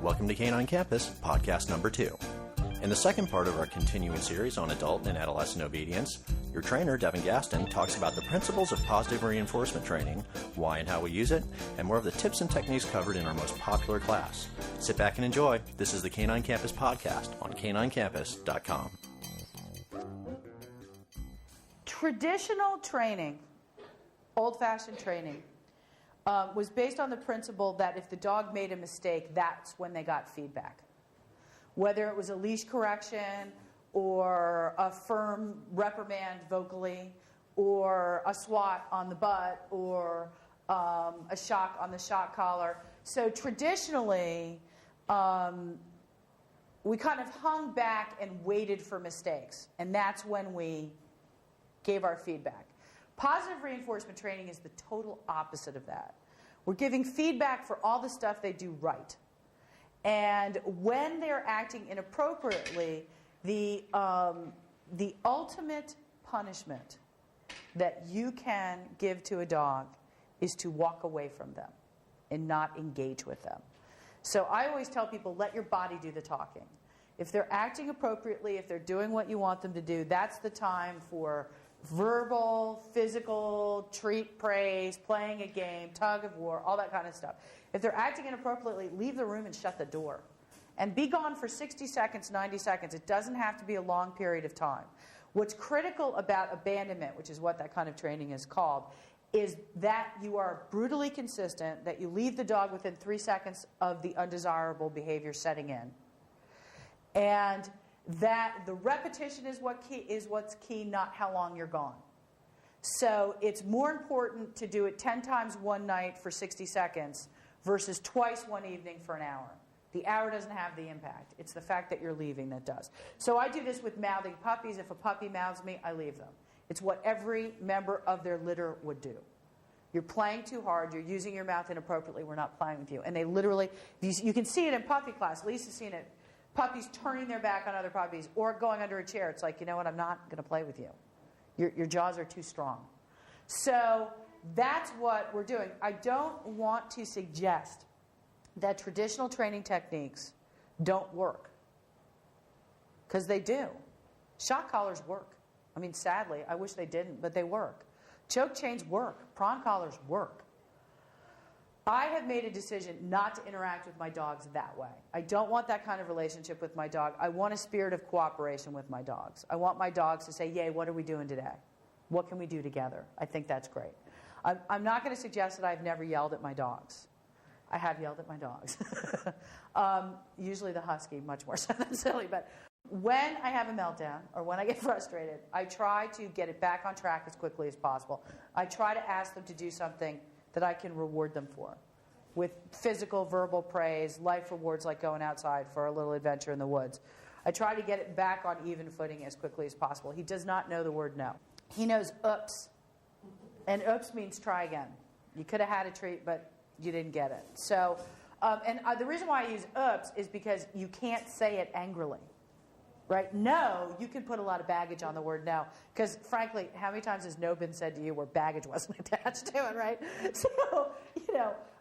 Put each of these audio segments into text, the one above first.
Welcome to Canine Campus, podcast number 2. In the second part of our continuing series on adult and adolescent obedience, your trainer, Devin Gaston, talks about the principles of positive reinforcement training, why and how we use it, and more of the tips and techniques covered in our most popular class. Sit back and enjoy. This is the Canine Campus podcast on caninecampus.com. Traditional training, old-fashioned training, was based on the principle that if the dog made a mistake, that's when they got feedback. Whether it was a leash correction or a firm reprimand vocally or a swat on the butt or a shock on the shock collar. So traditionally, we kind of hung back and waited for mistakes, and that's when we gave our feedback. Positive reinforcement training is the total opposite of that. We're giving feedback for all the stuff they do right. And when they're acting inappropriately, the ultimate punishment that you can give to a dog is to walk away from them and not engage with them. So I always tell people, let your body do the talking. If they're acting appropriately, if they're doing what you want them to do, that's the time for verbal, physical, treat, praise, playing a game, tug of war, all that kind of stuff. If they're acting inappropriately, leave the room and shut the door. And be gone for 60 seconds, 90 seconds. It doesn't have to be a long period of time. What's critical about abandonment, which is what that kind of training is called, is that you are brutally consistent, that you leave the dog within 3 seconds of the undesirable behavior setting in. And that the repetition is what's key, not how long you're gone. So it's more important to do it 10 times one night for 60 seconds versus twice one evening for an hour. The hour doesn't have the impact. It's the fact that you're leaving that does. So I do this with mouthing puppies. If a puppy mouths me, I leave them. It's what every member of their litter would do. You're playing too hard. You're using your mouth inappropriately. We're not playing with you. And they literally, you can see it in puppy class. Lisa's seen it. Puppies turning their back on other puppies or going under a chair. It's like, you know what, I'm not going to play with you. Your jaws are too strong. So that's what we're doing. I don't want to suggest that traditional training techniques don't work. Because they do. Shock collars work. I mean, sadly, I wish they didn't, but they work. Choke chains work. Prong collars work. I have made a decision not to interact with my dogs that way. I don't want that kind of relationship with my dog. I want a spirit of cooperation with my dogs. I want my dogs to say, yay, what are we doing today? What can we do together? I think that's great. I'm not going to suggest that I've never yelled at my dogs. I have yelled at my dogs. Usually the husky, much more so than silly. But when I have a meltdown or when I get frustrated, I try to get it back on track as quickly as possible. I try to ask them to do something that I can reward them for, with physical, verbal praise, life rewards like going outside for a little adventure in the woods. I try to get it back on even footing as quickly as possible. He does not know the word no. He knows oops, and oops means try again. You could have had a treat, but you didn't get it. So, the reason why I use oops is because you can't say it angrily. Right? No, you can put a lot of baggage on the word no. Because, frankly, how many times has no been said to you where baggage wasn't attached to it, right? So,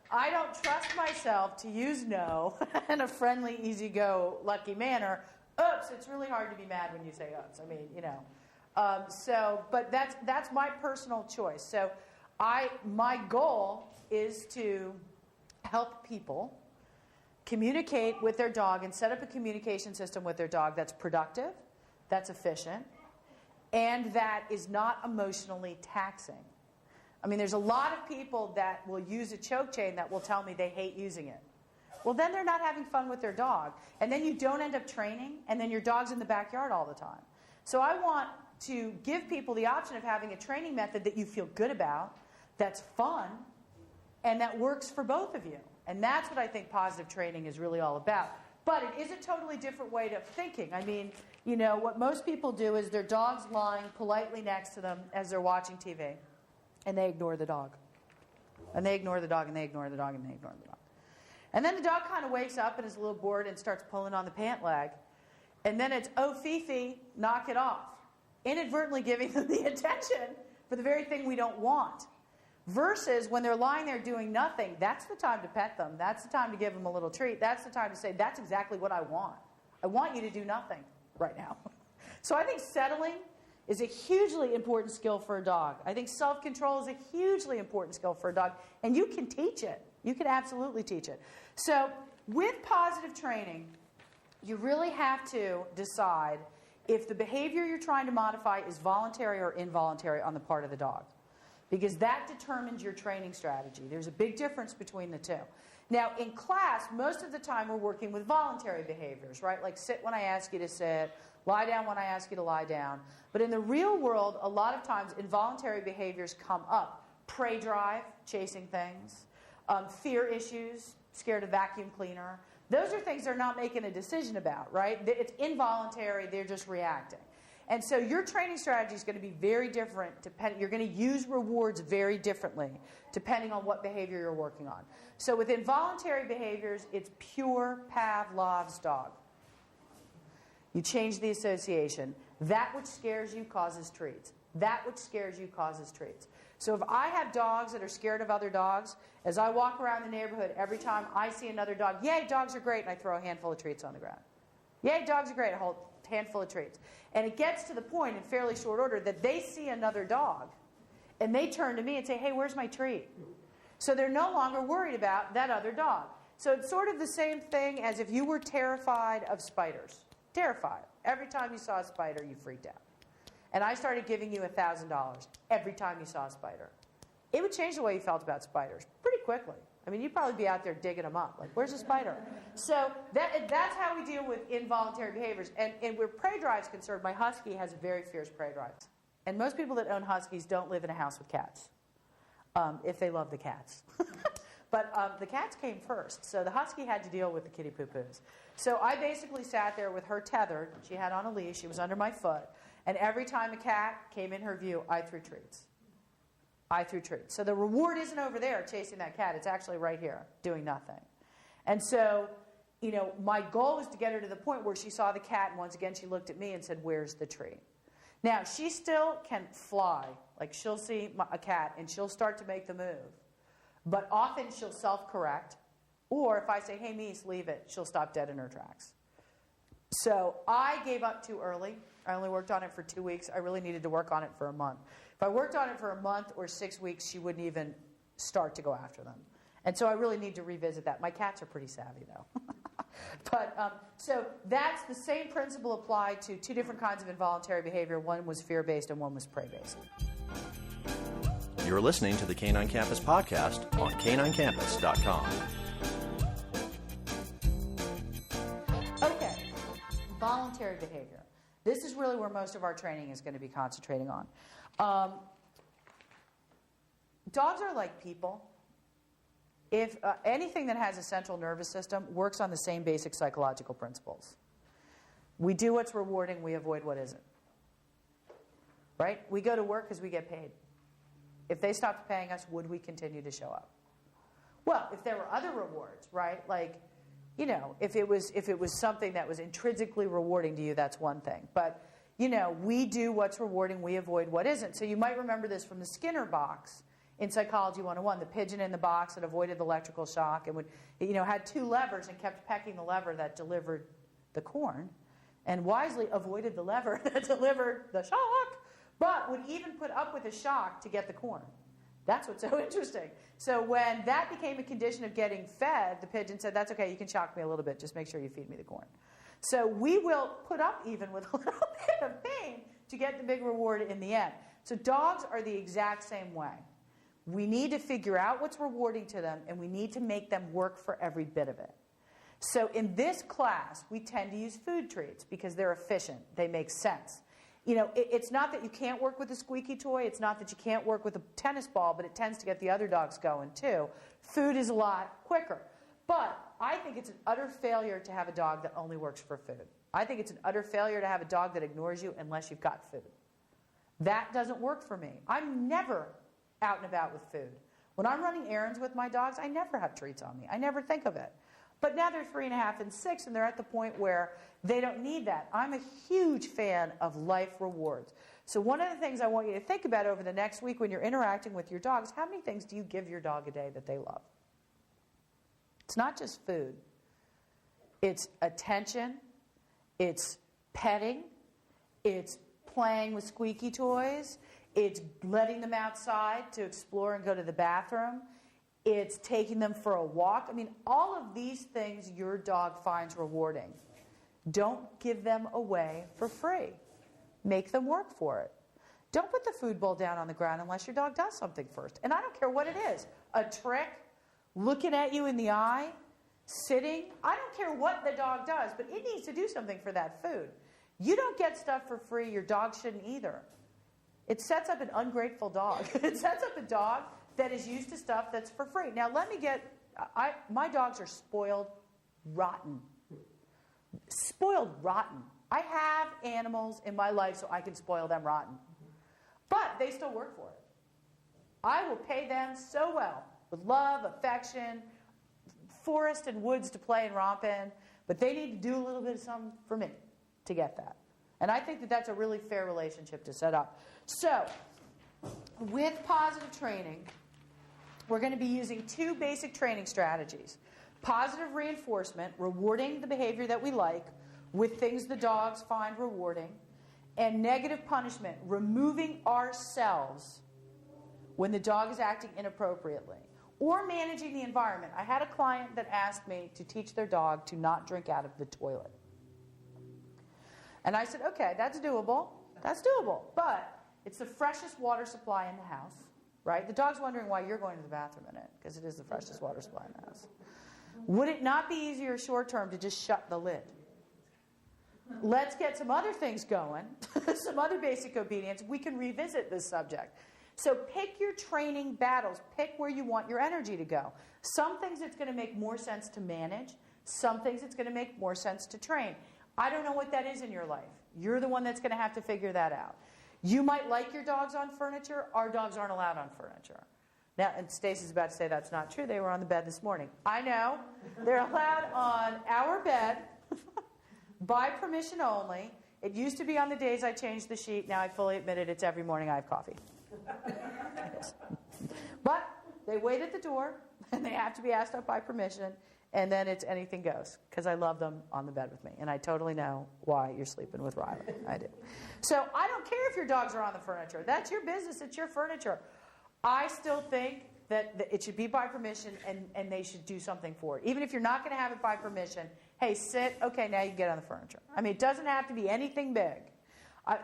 I don't trust myself to use no in a friendly, easy-go, lucky manner. Oops, it's really hard to be mad when you say oops. I mean, but that's my personal choice. So my goal is to help people communicate with their dog and set up a communication system with their dog that's productive, that's efficient, and that is not emotionally taxing. I mean, there's a lot of people that will use a choke chain that will tell me they hate using it. Well, then they're not having fun with their dog. And then you don't end up training, and then your dog's in the backyard all the time. So I want to give people the option of having a training method that you feel good about, that's fun, and that works for both of you. And that's what I think positive training is really all about. But it is a totally different way of thinking. I mean, what most people do is their dog's lying politely next to them as they're watching TV, and they ignore the dog. And they ignore the dog, and they ignore the dog, and they ignore the dog. And then the dog kind of wakes up and is a little bored and starts pulling on the pant leg. And then it's, oh, Fifi, knock it off. Inadvertently giving them the attention for the very thing we don't want. Versus when they're lying there doing nothing, that's the time to pet them. That's the time to give them a little treat. That's the time to say, that's exactly what I want. I want you to do nothing right now. So I think settling is a hugely important skill for a dog. I think self-control is a hugely important skill for a dog. And you can teach it. You can absolutely teach it. So with positive training, you really have to decide if the behavior you're trying to modify is voluntary or involuntary on the part of the dog. Because that determines your training strategy. There's a big difference between the two. Now, in class, most of the time we're working with voluntary behaviors, right? Like sit when I ask you to sit, lie down when I ask you to lie down. But in the real world, a lot of times involuntary behaviors come up. Prey drive, chasing things, fear issues, scared of vacuum cleaner. Those are things they're not making a decision about, right? It's involuntary, they're just reacting. And so your training strategy is going to be very different. You're going to use rewards very differently depending on what behavior you're working on. So with involuntary behaviors, it's pure Pavlov's dog. You change the association. That which scares you causes treats. That which scares you causes treats. So if I have dogs that are scared of other dogs, as I walk around the neighborhood, every time I see another dog, yay, dogs are great, and I throw a handful of treats on the ground. Yay, dogs are great, I hold a handful of treats. And it gets to the point in fairly short order that they see another dog, and they turn to me and say, hey, where's my treat? So they're no longer worried about that other dog. So it's sort of the same thing as if you were terrified of spiders. Terrified. Every time you saw a spider, you freaked out. And I started giving you $1,000 every time you saw a spider. It would change the way you felt about spiders pretty quickly. I mean, you'd probably be out there digging them up. Like, where's the spider? So that's how we deal with involuntary behaviors. And where prey drive is concerned, my husky has a very fierce prey drive. And most people that own huskies don't live in a house with cats, if they love the cats. But the cats came first. So the husky had to deal with the kitty poo-poos. So I basically sat there with her tethered. She had on a leash. She was under my foot. And every time a cat came in her view, I threw treats. I threw treats. So the reward isn't over there chasing that cat. It's actually right here doing nothing. And so, you know, my goal was to get her to the point where she saw the cat, and once again she looked at me and said, where's the treat? Now, she still can fly. Like, she'll see a cat, and she'll start to make the move. But often she'll self-correct. Or if I say, hey, Mies, leave it, she'll stop dead in her tracks. So I gave up too early. I only worked on it for 2 weeks. I really needed to work on it for a month. If I worked on it for a month or 6 weeks, she wouldn't even start to go after them. And so I really need to revisit that. My cats are pretty savvy, though. But so that's the same principle applied to two different kinds of involuntary behavior. One was fear-based and one was prey-based. You're listening to the Canine Campus podcast on caninecampus.com. Okay, voluntary behavior. This is really where most of our training is going to be concentrating on. Dogs are like people. If anything that has a central nervous system works on the same basic psychological principles. We do what's rewarding, we avoid what isn't. Right? We go to work because we get paid. If they stopped paying us, would we continue to show up? Well, if there were other rewards, right? Like, you know, if it was something that was intrinsically rewarding to you, that's one thing. But, you know, we do what's rewarding, we avoid what isn't. So you might remember this from the Skinner box in Psychology 101, the pigeon in the box that avoided the electrical shock and would, you know, had two levers and kept pecking the lever that delivered the corn, and wisely avoided the lever that delivered the shock, but would even put up with a shock to get the corn. That's what's so interesting. So when that became a condition of getting fed, the pigeon said, that's okay, you can shock me a little bit, just make sure you feed me the corn. So we will put up even with a little bit of pain to get the big reward in the end. So dogs are the exact same way. We need to figure out what's rewarding to them, and we need to make them work for every bit of it. So in this class, we tend to use food treats because they're efficient. They make sense. You know, it's not that you can't work with a squeaky toy. It's not that you can't work with a tennis ball, but it tends to get the other dogs going too. Food is a lot quicker. But I think it's an utter failure to have a dog that only works for food. I think it's an utter failure to have a dog that ignores you unless you've got food. That doesn't work for me. I'm never out and about with food. When I'm running errands with my dogs, I never have treats on me. I never think of it. But now they're 3.5 and 6, and they're at the point where they don't need that. I'm a huge fan of life rewards. So one of the things I want you to think about over the next week when you're interacting with your dog is how many things do you give your dog a day that they love? It's not just food. It's attention. It's petting. It's playing with squeaky toys. It's letting them outside to explore and go to the bathroom. It's taking them for a walk. I mean, all of these things your dog finds rewarding. Don't give them away for free. Make them work for it. Don't put the food bowl down on the ground unless your dog does something first. And I don't care what it is. A trick, looking at you in the eye, sitting. I don't care what the dog does, but it needs to do something for that food. You don't get stuff for free. Your dog shouldn't either. It sets up an ungrateful dog. It sets up a dog that is used to stuff that's for free. Now, my dogs are spoiled rotten. Spoiled rotten. I have animals in my life so I can spoil them rotten. But they still work for it. I will pay them so well with love, affection, forest and woods to play and romp in, but they need to do a little bit of something for me to get that. And I think that that's a really fair relationship to set up. So, with positive training, we're going to be using two basic training strategies. Positive reinforcement, rewarding the behavior that we like with things the dogs find rewarding, and negative punishment, removing ourselves when the dog is acting inappropriately, or managing the environment. I had a client that asked me to teach their dog to not drink out of the toilet. And I said, okay, that's doable. That's doable. But it's the freshest water supply in the house, right? The dog's wondering why you're going to the bathroom in it, because it is the freshest water supply in the house. Would it not be easier short term to just shut the lid? Let's get some other things going, some other basic obedience. We can revisit this subject. So pick your training battles. Pick where you want your energy to go. Some things it's going to make more sense to manage. Some things it's going to make more sense to train. I don't know what that is in your life. You're the one that's going to have to figure that out. You might like your dogs on furniture. Our dogs aren't allowed on furniture. Now, and Stacey's about to say that's not true. They were on the bed this morning. I know. They're allowed on our bed by permission only. It used to be on the days I changed the sheet. Now I fully admit it. It's every morning I have coffee. But they wait at the door, and they have to be asked up by permission, and then it's anything goes, because I love them on the bed with me. And I totally know why you're sleeping with Riley. I do. So I don't care if your dogs are on the furniture. That's your business. It's your furniture. I still think that it should be by permission, and they should do something for it. Even if you're not going to have it by permission, hey, sit, okay, now you can get on the furniture. I mean, it doesn't have to be anything big.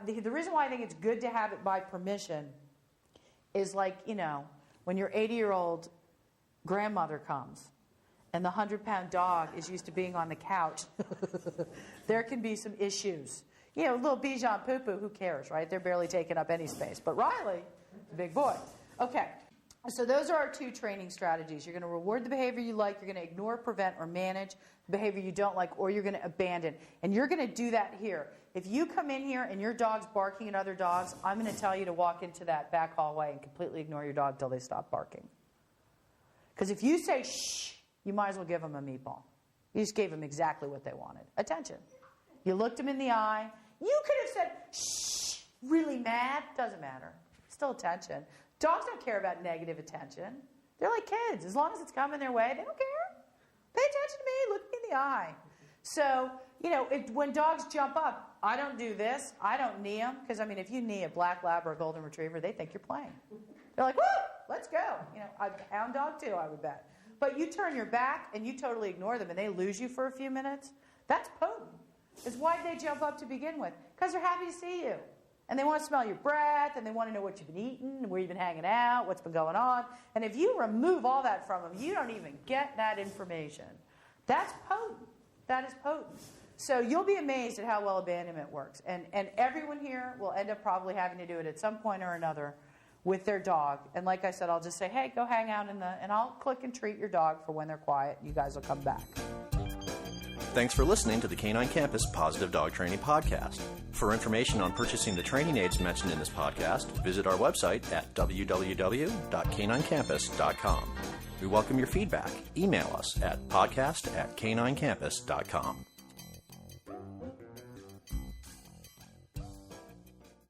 The reason why I think it's good to have it by permission is like, when your 80-year-old grandmother comes and the 100-pound dog is used to being on the couch, there can be some issues. Little Bichon Poo-Poo, who cares, right? They're barely taking up any space. But Riley, a big boy. Okay, so those are our two training strategies. You're going to reward the behavior you like. You're going to ignore, prevent, or manage the behavior you don't like, or you're going to abandon. And you're going to do that here. If you come in here and your dog's barking at other dogs, I'm going to tell you to walk into that back hallway and completely ignore your dog till they stop barking. Because if you say, shh, you might as well give them a meatball. You just gave them exactly what they wanted. Attention. You looked them in the eye. You could have said, shh, really mad. Doesn't matter. Still attention. Dogs don't care about negative attention. They're like kids. As long as it's coming their way, they don't care. Pay attention to me. Look me in the eye. So, when dogs jump up, I don't do this. I don't knee them. Because, if you knee a black lab or a golden retriever, they think you're playing. They're like, woo, let's go. A hound dog too, I would bet. But you turn your back and you totally ignore them and they lose you for a few minutes. That's potent. It's why did they jump up to begin with? Because they're happy to see you. And they want to smell your breath, and they want to know what you've been eating, where you've been hanging out, what's been going on. And if you remove all that from them, you don't even get that information. That's potent. That is potent. So you'll be amazed at how well abandonment works. And everyone here will end up probably having to do it at some point or another with their dog. And like I said, I'll just say, hey, go hang out and I'll click and treat your dog for when they're quiet. You guys will come back. Thanks for listening to the Canine Campus Positive Dog Training Podcast. For information on purchasing the training aids mentioned in this podcast, visit our website at www.caninecampus.com. We welcome your feedback. Email us at podcast@caninecampus.com.